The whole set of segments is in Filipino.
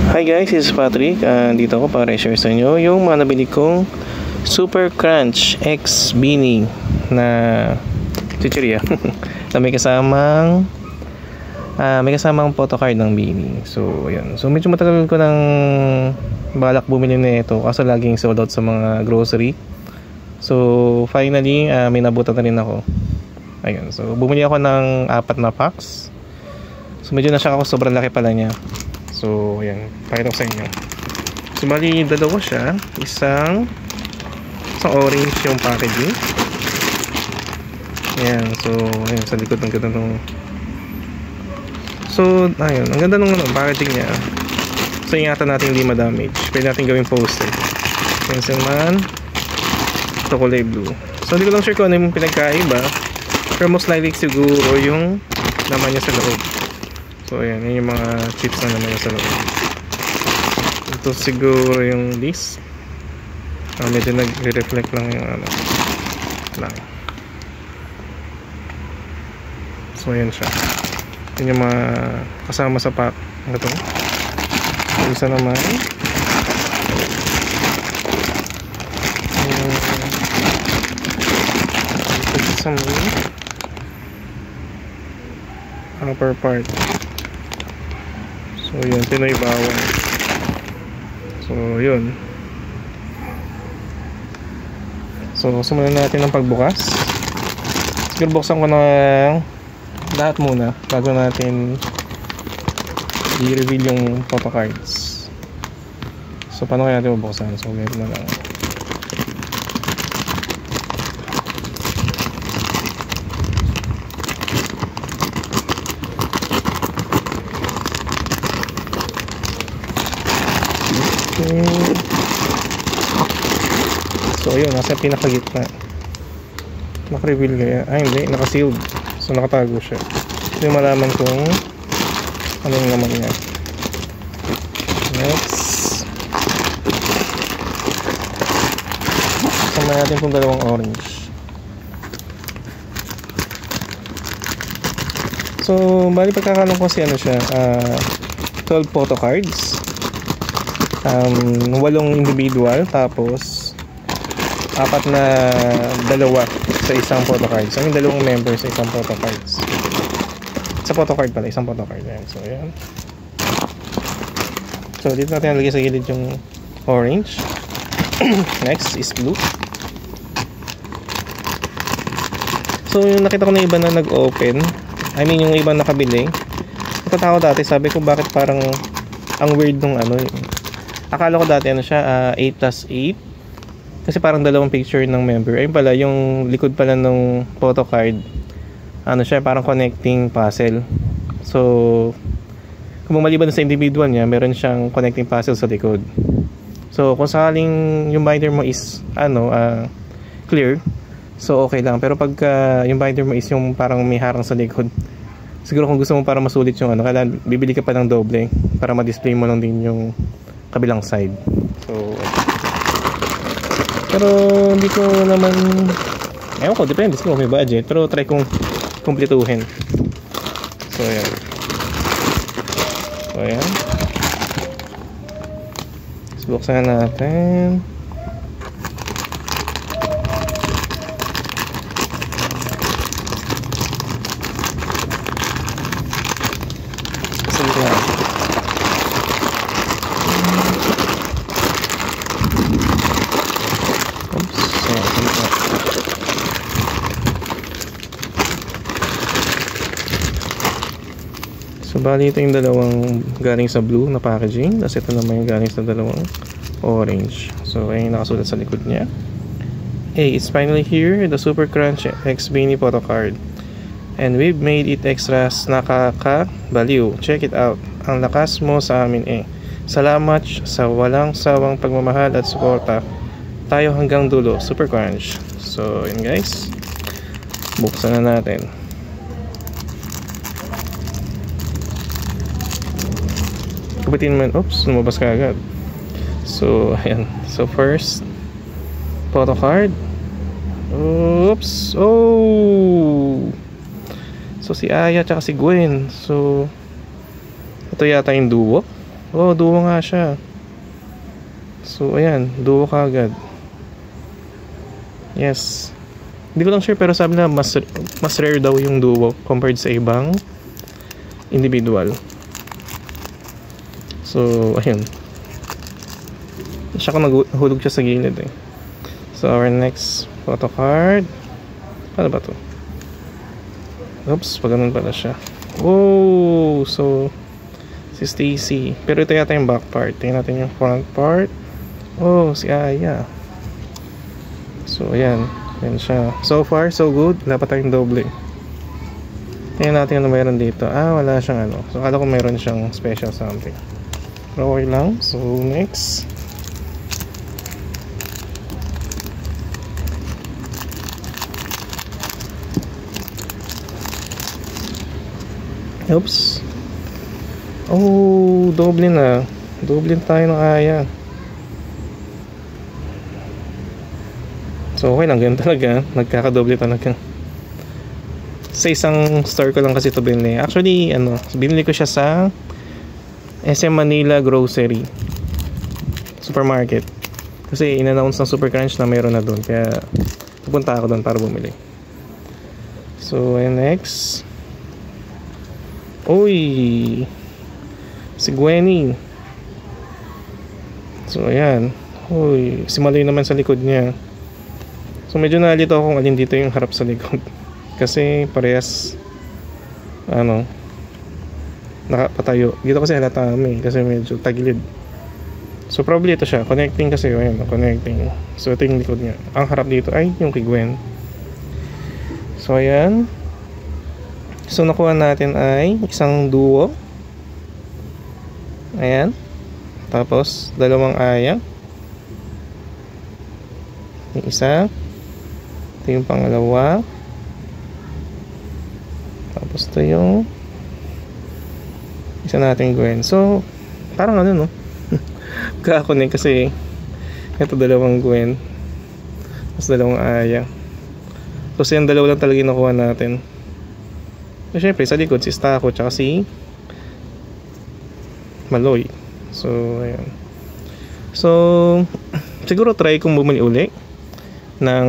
Hi guys, this is Patrick. Dito ako para i-share sa inyo yung mga nabili kong Super Crunch X Beanie na chichirya na may kasamang photocard ng Beanie. So yun. So medyo matagal ko nang balak bumili na ito kasi laging sold out sa mga grocery. So finally may nabutan na rin ako. Ayun. So bumili ako ng 4 na packs. So medyo na-shock ako, sobrang laki pala niya. So, ayan, pakita ko sa inyo. So, mali dalawa siya. Isang orange yung packaging. Ayan, so, ayan, sa likod ng ganda nung... So, ayun, ang ganda nung packaging niya. So, ingatan natin hindi ma-damage. Pwede natin gawing poster. Pencil man. Ito kulay blue. So, hindi ko lang sure kung ano yung pinagkaiba. Pero most likely siguro yung naman niya sa loob. So ayan, yun yung mga chips na naman sa loob. Ito siguro yung list. Medyo nag-reflect lang yung ano lang. So ayan siya. Yun yung mga kasama sa pack. Ito. Isa naman sa upper part. So yun, Pinoy bawang. So yun. So simulan natin ang pagbukas. Siguro buksan ko na lahat muna bago natin i-reveal yung photocards. So paano kaya natin bubuksan? So meron na lang. So yun, nasa pinakagitna. Naka-reveal kaya? Ay hindi, naka-sealed. So nakatago siya. Hindi malaman kung anong naman niya. Next, sama natin itong dalawang orange. So bali pagkakaroon ko kasi ano siya, 12 photo cards. 8 individual, tapos 4 na dalawa sa isang photocard. So yung dalawang member sa isang photocards. Sa photocard pala, isang photocard. Ayan. So ayan. So dito natin nalagay sa gilid yung orange. Next is blue. So yung nakita ko na iba na nag-open, I mean yung ibang nakabili, natatakot dati, sabi ko bakit parang ang weird nung ano. Akala ko dati ano siya, 8+8. Kasi parang dalawang picture ng member. Ayun pala, yung likod pala ng photocard, ano siya, parang connecting puzzle. So, kung maliban sa individual niya, meron siyang connecting puzzle sa likod. So, kung sakaling yung binder mo is, clear, so okay lang. Pero pagka yung binder mo is yung parang may harang sa likod, siguro kung gusto mo para masulit yung kailangan bibili ka pa ng doble para ma-display mo lang din yung kabilang side. So pero hindi ko naman, ewan ko, depende kung may budget, pero try kong kumpletuhin. So ayan. So buksan natin. So bali ito yung dalawang galing sa blue na packaging, tapos ito naman yung galing sa dalawang orange. So ayun yung nakasulat sa likod niya. Hey, it's finally here, the Super Crunch X Beanie photocard. And we've made it extra nakakabaliw. Check it out. Ang lakas mo sa amin eh. Salamat sa walang sawang pagmamahal at suporta. Tayo hanggang dulo, Super Crunch. So yun guys, buksan na natin. Kupitin man, oops, lumabas ka agad. So ayan, so first photocard. Oops, oh, so si Aya tsaka si Gwen. So ito yata yung duo. Oh, duo nga siya. So, ayan. Duo ka agad. Yes. Hindi ko lang sure pero sabi na mas rare daw yung duo compared sa ibang individual. So, ayun. Siya kung naghulog siya sa gilid eh. So, our next photo card. Ano ba to? Oops, pag ganun pala siya. Oh, so si Stacy. Pero ito yata yung back part. Tingnan natin yung front part. Oh, si Aya. So, ayan. Ayan siya. So far, so good. Wala pa tayong doble. Tingnan natin ano mayroon dito. Ah, wala siyang ano. So, akala ko mayroon siyang special something. Pero okay lang. So, next. Oops. Oh, doble na. Doble tayo ng Aya. So, okay lang. Ganun talaga. Nagkakadoble talaga. Sa isang store ko lang kasi ito binili. Actually, ano, binili ko siya sa SM Manila Grocery Supermarket. Kasi in-announce ng Super Crunch na mayroon na doon. Kaya, pupunta ako doon para bumili. So, ayan next. Uy, si Gwenny. So, ayan. Uy, si Maloy naman sa likod niya. So, medyo nalito ako kung alin dito yung harap sa likod. Kasi, parehas, ano, nakapatayo. Dito kasi halata kami. Kasi medyo tagilid. So, probably ito siya. Connecting kasi, ayan, connecting. So, ito yung likod niya. Ang harap dito ay yung kay Gwen. So, ayan. So, nakuha natin ay isang duo. Ayan. Tapos, dalawang Aya. Yung isa. Ito yung pangalawa. Tapos, ito yung isa nating Gwen. So, parang ano, no? Kakakunin kasi ito dalawang Gwen. Tapos, dalawang Aya. So, yung dalawa lang talaga yung nakuha natin. So, syempre, sa likod, si Stako, tsaka si Maloy. So, ayan. So, siguro try kong bumili uli ng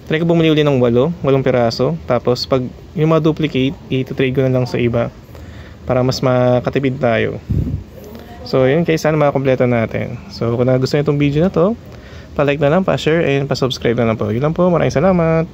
8 piraso. Tapos, pag yung mga duplicate, i-trade ko na lang sa iba para mas makatipid tayo. So, yun guys, sana makakompleto natin. So, kung nagustuhan itong video na to, pa-like na lang, pa-share, and pa-subscribe na lang po. Yun lang po, maraming salamat.